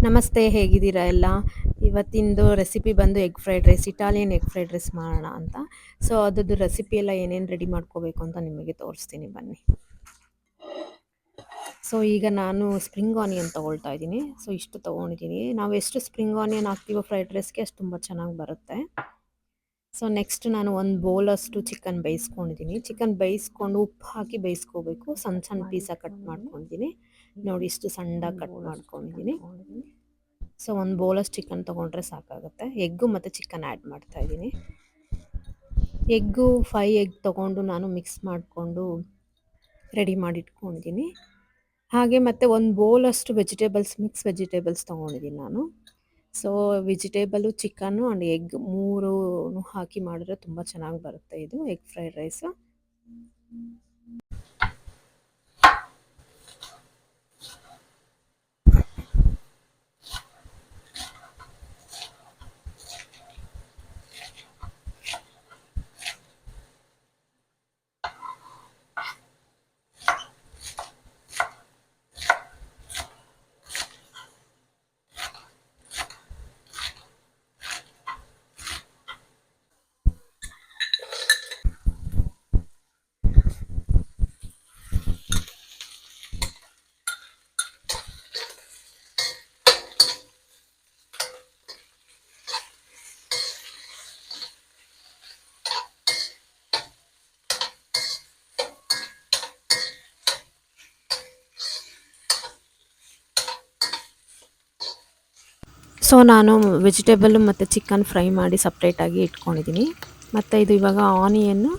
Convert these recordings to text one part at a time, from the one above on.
ನಮಸ್ತೆ, ಹೇಗಿದ್ದೀರಾ ಎಲ್ಲ? ಇವತ್ತಿಂದು ರೆಸಿಪಿ ಬಂದು egg fried rice, Italian egg fried rice ಮಾಡೋಣ ಅಂತ. ಸೊ ಅದ್ರದ್ದು ರೆಸಿಪಿ ಎಲ್ಲ ಏನೇನು ರೆಡಿ ಮಾಡ್ಕೋಬೇಕು ಅಂತ ನಿಮಗೆ ತೋರಿಸ್ತೀನಿ ಬನ್ನಿ. ಸೊ ಈಗ ನಾನು ಸ್ಪ್ರಿಂಗ್ ಆನಿಯನ್ ತೊಗೊಳ್ತಾ ಇದ್ದೀನಿ. ಸೊ ಇಷ್ಟು ತೊಗೊಂಡಿದ್ದೀನಿ. ನಾವು ಎಷ್ಟು ಸ್ಪ್ರಿಂಗ್ ಆನಿಯನ್ ಹಾಕ್ತೀವೋ ಫ್ರೈಡ್ ರೈಸ್ಗೆ ಅಷ್ಟು ತುಂಬ ಚೆನ್ನಾಗಿ ಬರುತ್ತೆ. ಸೊ ನೆಕ್ಸ್ಟ್ ನಾನು ಒಂದು ಬೌಲಷ್ಟು ಚಿಕನ್ ಬೇಯಿಸ್ಕೊಂಡಿದ್ದೀನಿ. ಚಿಕನ್ ಬೇಯಿಸ್ಕೊಂಡು ಉಪ್ಪು ಹಾಕಿ ಬೇಯಿಸ್ಕೋಬೇಕು. ಸಣ್ಣ ಸಣ್ಣ ಪೀಸಾಗಿ ಕಟ್ ಮಾಡ್ಕೊಂಡಿದ್ದೀನಿ. ನೋಡಿ ಇಷ್ಟು ಸಣ್ಣದಾಗಿ ಕಟ್ ಮಾಡ್ಕೊಂಡಿದ್ದೀನಿ. ಸೊ ಒಂದು ಬೌಲಷ್ಟು ಚಿಕನ್ ತೊಗೊಂಡ್ರೆ ಸಾಕಾಗುತ್ತೆ. ಎಗ್ಗು ಮತ್ತು ಚಿಕನ್ ಆ್ಯಡ್ ಮಾಡ್ತಾ ಇದ್ದೀನಿ. ಎಗ್ಗು 5 ಎಗ್ ತೊಗೊಂಡು ನಾನು ಮಿಕ್ಸ್ ಮಾಡಿಕೊಂಡು ರೆಡಿ ಮಾಡಿ ಇಟ್ಕೊಂಡಿದ್ದೀನಿ. ಹಾಗೆ ಮತ್ತು ಒಂದು ಬೌಲಷ್ಟು ಮಿಕ್ಸ್ ವೆಜಿಟೇಬಲ್ಸ್ ತೊಗೊಂಡಿದ್ದೀನಿ ನಾನು. So vegetable, chicken and egg 3 ಹಾಕಿ ಮಾಡಿದ್ರೆ ತುಂಬ ಚೆನ್ನಾಗಿ ಬರುತ್ತೆ ಇದು ಎಗ್ ಫ್ರೈಡ್ ರೈಸು. ಸೊ ನಾನು ವೆಜಿಟೇಬಲ್ಲು ಮತ್ತು ಚಿಕನ್ ಫ್ರೈ ಮಾಡಿ ಸಪ್ರೇಟಾಗಿ ಇಟ್ಕೊಂಡಿದ್ದೀನಿ. ಮತ್ತು ಇದು ಇವಾಗ ಆನಿಯನ್ನು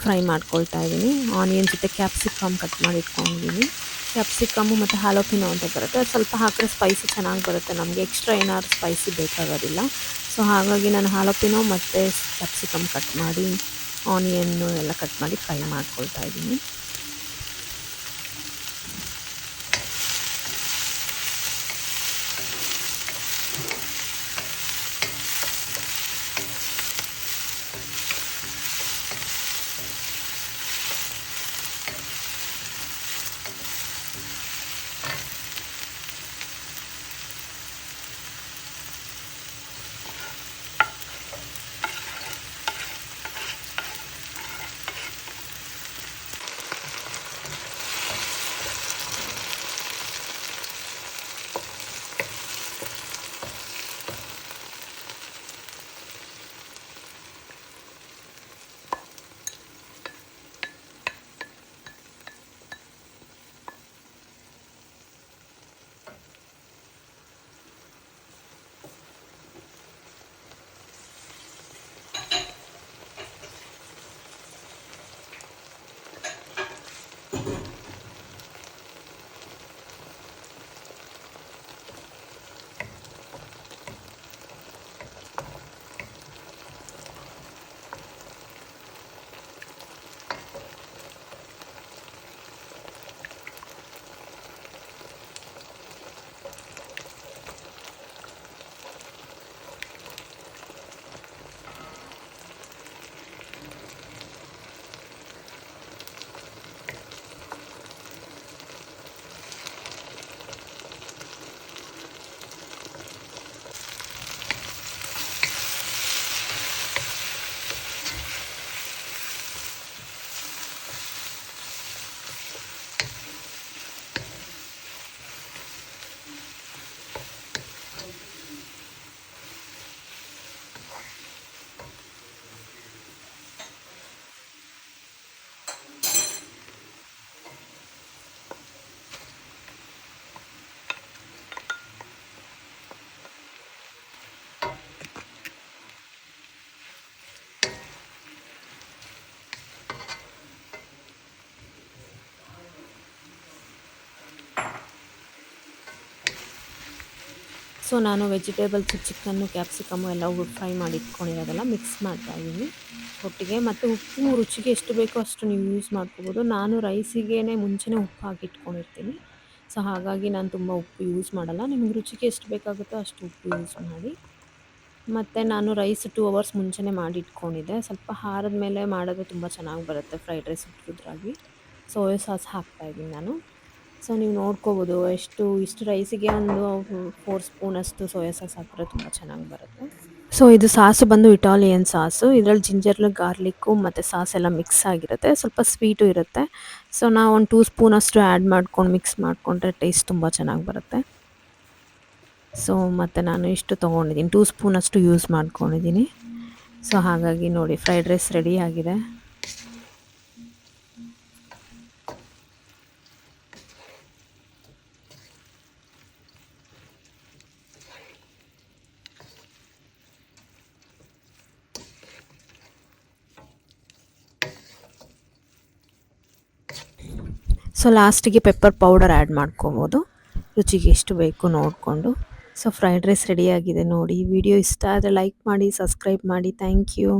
ಫ್ರೈ ಮಾಡ್ಕೊಳ್ತಾ ಇದ್ದೀನಿ. ಆನಿಯನ್ ಜೊತೆ ಕ್ಯಾಪ್ಸಿಕಮ್ ಕಟ್ ಮಾಡಿ ಇಟ್ಕೊಂಡಿದ್ದೀನಿ. ಕ್ಯಾಪ್ಸಿಕಮ್ಮು ಮತ್ತು ಹ್ಯಾಲೋಪಿನೋ ಅಂತ ಬರುತ್ತೆ. ಅದು ಸ್ವಲ್ಪ ಹಾಕಿದ್ರೆ ಸ್ಪೈಸಿ ಚೆನ್ನಾಗಿ ಬರುತ್ತೆ. ನಮಗೆ ಎಕ್ಸ್ಟ್ರಾ ಏನಾದ್ರು ಸ್ಪೈಸಿ ಬೇಕಾಗೋದಿಲ್ಲ. ಸೊ ಹಾಗಾಗಿ ನಾನು ಹ್ಯಾಲೋಪಿನೋ ಮತ್ತು ಕ್ಯಾಪ್ಸಿಕಮ್ ಕಟ್ ಮಾಡಿ, ಆನಿಯನ್ನು ಎಲ್ಲ ಕಟ್ ಮಾಡಿ ಫ್ರೈ ಮಾಡ್ಕೊಳ್ತಾ ಇದ್ದೀನಿ. ಸೊ ನಾನು ವೆಜಿಟೇಬಲ್ಸು, ಚಿಕನ್ನು, ಕ್ಯಾಪ್ಸಿಕಮ್ಮು ಎಲ್ಲ ಫ್ರೈ ಮಾಡಿ ಇಟ್ಕೊಂಡಿರೋದೆಲ್ಲ ಮಿಕ್ಸ್ ಮಾಡ್ತಾಯಿದ್ದೀನಿ ಒಟ್ಟಿಗೆ. ಮತ್ತು ಉಪ್ಪು ರುಚಿಗೆ ಎಷ್ಟು ಬೇಕೋ ಅಷ್ಟು ನೀವು ಯೂಸ್ ಮಾಡ್ಕೋಬೋದು. ನಾನು ರೈಸಿಗೆ ಮುಂಚೆನೇ ಉಪ್ಪು ಹಾಕಿ ಇಟ್ಕೊಂಡಿರ್ತೀನಿ. ಸೊ ಹಾಗಾಗಿ ನಾನು ತುಂಬ ಉಪ್ಪು ಯೂಸ್ ಮಾಡಲ್ಲ. ನಿಮ್ಗೆ ರುಚಿಗೆ ಎಷ್ಟು ಬೇಕಾಗುತ್ತೋ ಅಷ್ಟು ಉಪ್ಪು ಯೂಸ್ ಮಾಡಿ. ಮತ್ತು ನಾನು ರೈಸ್ 2 ಅವರ್ಸ್ ಮುಂಚೆನೇ ಮಾಡಿ ಇಟ್ಕೊಂಡಿದ್ದೆ. ಸ್ವಲ್ಪ ಆರಿದ ಮೇಲೆ ಮಾಡಿದ್ರೆ ತುಂಬ ಚೆನ್ನಾಗಿ ಬರುತ್ತೆ ಫ್ರೈಡ್ ರೈಸ್ ಉದ್ರಾಗಿ. ಸೋಯಾ ಸಾಸ್ ಹಾಕ್ತಾಯಿದ್ದೀನಿ ನಾನು. ಸೊ ನೀವು ನೋಡ್ಕೋಬೋದು ಇಷ್ಟು ರೈಸಿಗೆ ಒಂದು 4 ಸ್ಪೂನಷ್ಟು ಸೋಯಾ ಸಾಸ್ ಹಾಕಿದ್ರೆ ತುಂಬ ಚೆನ್ನಾಗಿ ಬರುತ್ತೆ. ಸೊ ಇದು ಸಾಸು ಬಂದು ಇಟಾಲಿಯನ್ ಸಾಸು. ಇದ್ರಲ್ಲಿ ಜಿಂಜರ್ ಗಾರ್ಲಿಕ್ಕು ಮತ್ತು ಸಾಸ್ ಎಲ್ಲ ಮಿಕ್ಸ್ ಆಗಿರುತ್ತೆ. ಸ್ವಲ್ಪ ಸ್ವೀಟು ಇರುತ್ತೆ. ಸೊ ನಾವು ಒಂದು 2 ಸ್ಪೂನಷ್ಟು ಆ್ಯಡ್ ಮಾಡ್ಕೊಂಡು ಮಿಕ್ಸ್ ಮಾಡಿಕೊಂಡ್ರೆ ಟೇಸ್ಟ್ ತುಂಬ ಚೆನ್ನಾಗಿ ಬರುತ್ತೆ. ಸೊ ಮತ್ತು ನಾನು ಇಷ್ಟು ತೊಗೊಂಡಿದ್ದೀನಿ, 2 ಸ್ಪೂನಷ್ಟು ಯೂಸ್ ಮಾಡ್ಕೊಂಡಿದ್ದೀನಿ. ಸೊ ಹಾಗಾಗಿ ನೋಡಿ ಫ್ರೈಡ್ ರೈಸ್ ರೆಡಿ ಆಗಿದೆ. ಸೊ ಲಾಸ್ಟಿಗೆ ಪೆಪ್ಪರ್ ಪೌಡರ್ ಆ್ಯಡ್ ಮಾಡ್ಕೊಬೋದು, ರುಚಿಗೆ ಎಷ್ಟು ಬೇಕು ನೋಡಿಕೊಂಡು. ಸೊ ಫ್ರೈಡ್ ರೈಸ್ ರೆಡಿಯಾಗಿದೆ ನೋಡಿ. ವಿಡಿಯೋ ಇಷ್ಟ ಆದರೆ ಲೈಕ್ ಮಾಡಿ, ಸಬ್ಸ್ಕ್ರೈಬ್ ಮಾಡಿ. Thank you.